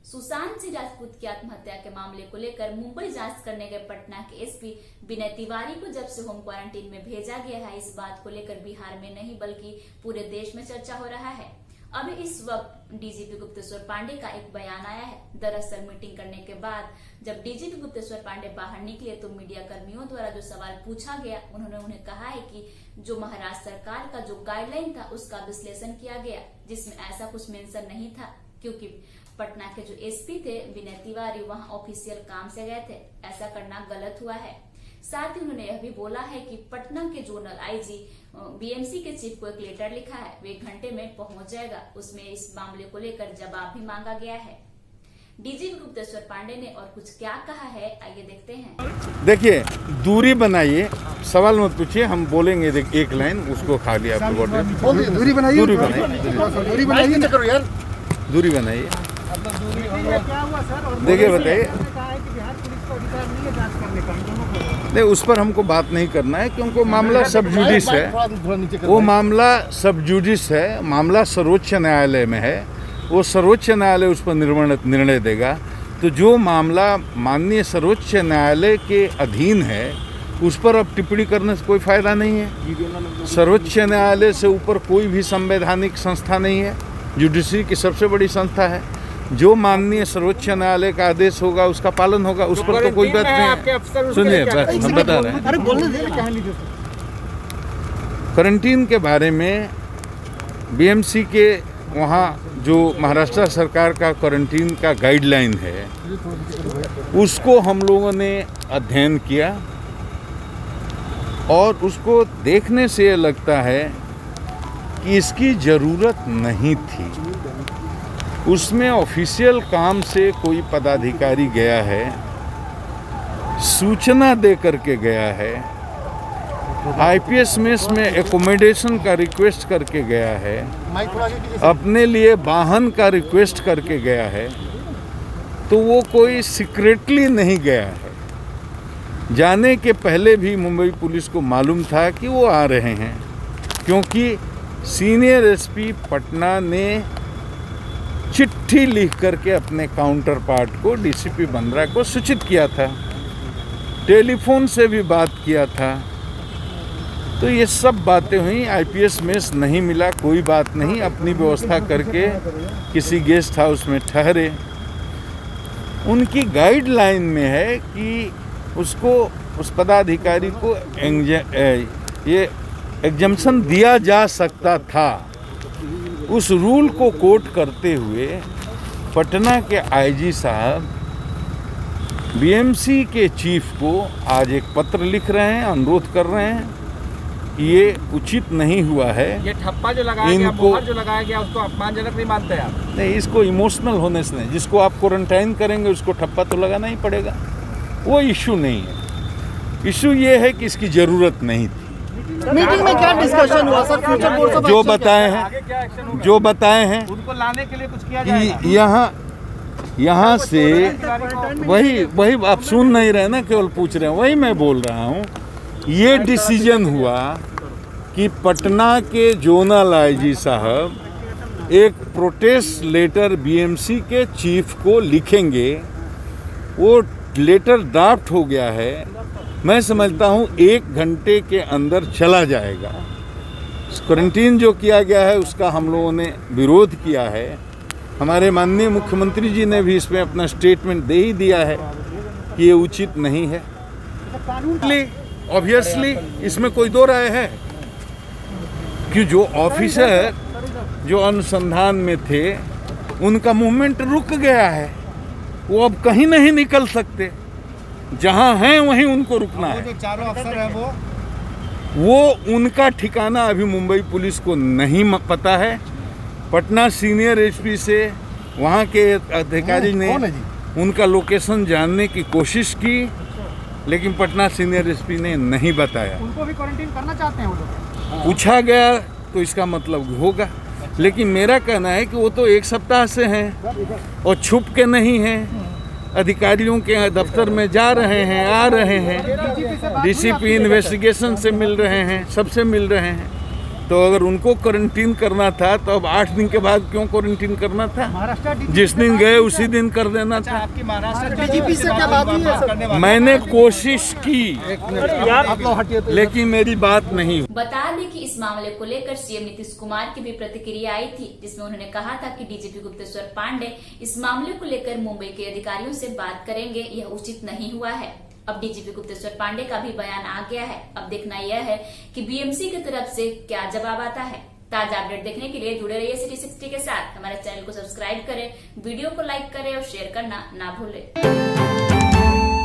सुशांत सिंह राजपूत की आत्महत्या के मामले को लेकर मुंबई जांच करने गए पटना के एसपी विनय तिवारी को जब से होम क्वारंटीन में भेजा गया है, इस बात को लेकर बिहार में नहीं बल्कि पूरे देश में चर्चा हो रहा है। अभी इस वक्त डीजीपी गुप्तेश्वर पांडे का एक बयान आया है। दरअसल मीटिंग करने के बाद जब डीजीपी गुप्तेश्वर पांडे बाहर निकले तो मीडिया कर्मियों द्वारा जो सवाल पूछा गया, उन्होंने उन्हें कहा है कि जो महाराष्ट्र सरकार का जो गाइडलाइन था उसका विश्लेषण किया गया, जिसमें ऐसा कुछ मेंशन नहीं था, क्योंकि पटना के जो एसपी थे विनय तिवारी वहां ऑफिशियल काम से गए थे। ऐसा करना गलत हुआ है। साथ ही उन्होंने यह भी बोला है कि पटना के जोनल आईजी बीएमसी के चीफ को एक लेटर लिखा है, वे 1 घंटे में पहुंच जाएगा। उसमें इस मामले को लेकर जवाब भी मांगा गया है। डीजीपी गुप्तेश्वर पांडे ने और कुछ क्या कहा है, आइए देखते हैं। देखिए, दूरी बनाइए, सवाल मत पूछिए, हम बोलेंगे एक लाइन, उसको खा लिया आपको। दूरी बनाइए, दूरी बनाइए, दूरी बनाइए। देखिए बताइए, नहीं उस पर हमको बात नहीं करना है क्योंकि मामला सब जुडिस है। वो मामला सब जुडिस है, मामला सर्वोच्च न्यायालय में है। वो सर्वोच्च न्यायालय उस पर निर्णय देगा। तो जो मामला माननीय सर्वोच्च न्यायालय के अधीन है उस पर अब टिप्पणी करने से कोई फायदा नहीं है। सर्वोच्च न्यायालय से ऊपर कोई भी संवैधानिक संस्था नहीं है, जुडिशरी की सबसे बड़ी संस्था है। जो माननीय सर्वोच्च न्यायालय का आदेश होगा उसका पालन होगा, उस पर तो कोई बात नहीं है। सुनिए, हम बता रहे हैं क्वारंटीन के बारे में। बीएमसी के वहाँ जो महाराष्ट्र सरकार का क्वारंटीन का गाइडलाइन है उसको हम लोगों ने अध्ययन किया और उसको देखने से ये लगता है कि इसकी ज़रूरत नहीं थी। उसमें ऑफिशियल काम से कोई पदाधिकारी गया है, सूचना दे करके गया है, आईपीएस मेस में एकोमोडेशन का रिक्वेस्ट करके गया है, अपने लिए वाहन का रिक्वेस्ट करके गया है, तो वो कोई सीक्रेटली नहीं गया है। जाने के पहले भी मुंबई पुलिस को मालूम था कि वो आ रहे हैं, क्योंकि सीनियर एसपी पटना ने चिट्ठी लिख करके अपने काउंटर पार्ट को डीसीपी बंद्रा को सूचित किया था, टेलीफोन से भी बात किया था। तो ये सब बातें हुई। आईपीएस मेस नहीं मिला, कोई बात नहीं, अपनी व्यवस्था करके किसी गेस्ट हाउस में ठहरे। उनकी गाइडलाइन में है कि उसको, उस पदाधिकारी को ये एग्जम्पशन दिया जा सकता था। उस रूल को कोट करते हुए पटना के आईजी साहब बीएमसी के चीफ को आज एक पत्र लिख रहे हैं, अनुरोध कर रहे हैं कि ये उचित नहीं हुआ है। ये ठप्पा जो लगाया गया, मोहर जो लगाया गया, उसको अपमानजनक नहीं मानते आप? नहीं, इसको इमोशनल होने से नहीं। जिसको आप क्वारंटाइन करेंगे उसको ठप्पा तो लगाना ही पड़ेगा, वो इशू नहीं है। इशू ये है कि इसकी ज़रूरत नहीं थी। मीटिंग में क्या डिस्कशन हुआ सर? फ्यूचर बोर्ड ऑफ जो बताए हैं उनको लाने के लिए कुछ किया जाएगा? यहाँ से वही आप सुन नहीं रहे ना, केवल पूछ रहे हैं, वही मैं बोल रहा हूँ। ये डिसीजन हुआ कि पटना के जोनल आईजी साहब एक प्रोटेस्ट लेटर बीएमसी के चीफ को लिखेंगे। वो लेटर ड्राफ्ट हो गया है, मैं समझता हूँ 1 घंटे के अंदर चला जाएगा। क्वारंटीन जो किया गया है उसका हम लोगों ने विरोध किया है। हमारे माननीय मुख्यमंत्री जी ने भी इसमें अपना स्टेटमेंट दे ही दिया है कि ये उचित नहीं है। ऑब्वियसली इसमें कोई दो राय है कि जो ऑफिसर जो अनुसंधान में थे उनका मूवमेंट रुक गया है, वो अब कहीं नहीं निकल सकते। जहां हैं वहीं उनको रुकना है। जो चारों अफसर हैं वो उनका ठिकाना अभी मुंबई पुलिस को नहीं पता है। पटना सीनियर एसपी से वहां के अधिकारी ने उनका लोकेशन जानने की कोशिश की, लेकिन पटना सीनियर एसपी ने नहीं बताया। उनको भी क्वारंटीन करना चाहते हैं वो लोग? पूछा गया तो इसका मतलब होगा, लेकिन मेरा कहना है कि वो तो 1 सप्ताह से हैं और छुप के नहीं हैं। अधिकारियों के दफ्तर में जा रहे हैं, आ रहे हैं, डीसीपी इन्वेस्टिगेशन से मिल रहे हैं, सबसे मिल रहे हैं। तो अगर उनको क्वारंटीन करना था तो अब 8 दिन के बाद क्यों क्वारंटीन करना था? जिस दिन गए उसी दिन कर देना था। आपकी महाराष्ट्र डीजीपी से क्या बात हुई है सर? मैंने कोशिश की लेकिन मेरी बात नहीं। बता दें कि इस मामले को लेकर सीएम नीतीश कुमार की भी प्रतिक्रिया आई थी, जिसमें उन्होंने कहा था कि डीजीपी गुप्तेश्वर पांडे इस मामले को लेकर मुंबई के अधिकारियों से बात करेंगे, यह उचित नहीं हुआ है। अब डीजीपी गुप्तेश्वर पांडे का भी बयान आ गया है। अब देखना यह है कि बीएमसी की तरफ से क्या जवाब आता है। ताजा अपडेट देखने के लिए जुड़े रहिए सिटी 60 के साथ। हमारे चैनल को सब्सक्राइब करें, वीडियो को लाइक करें और शेयर करना ना भूलें।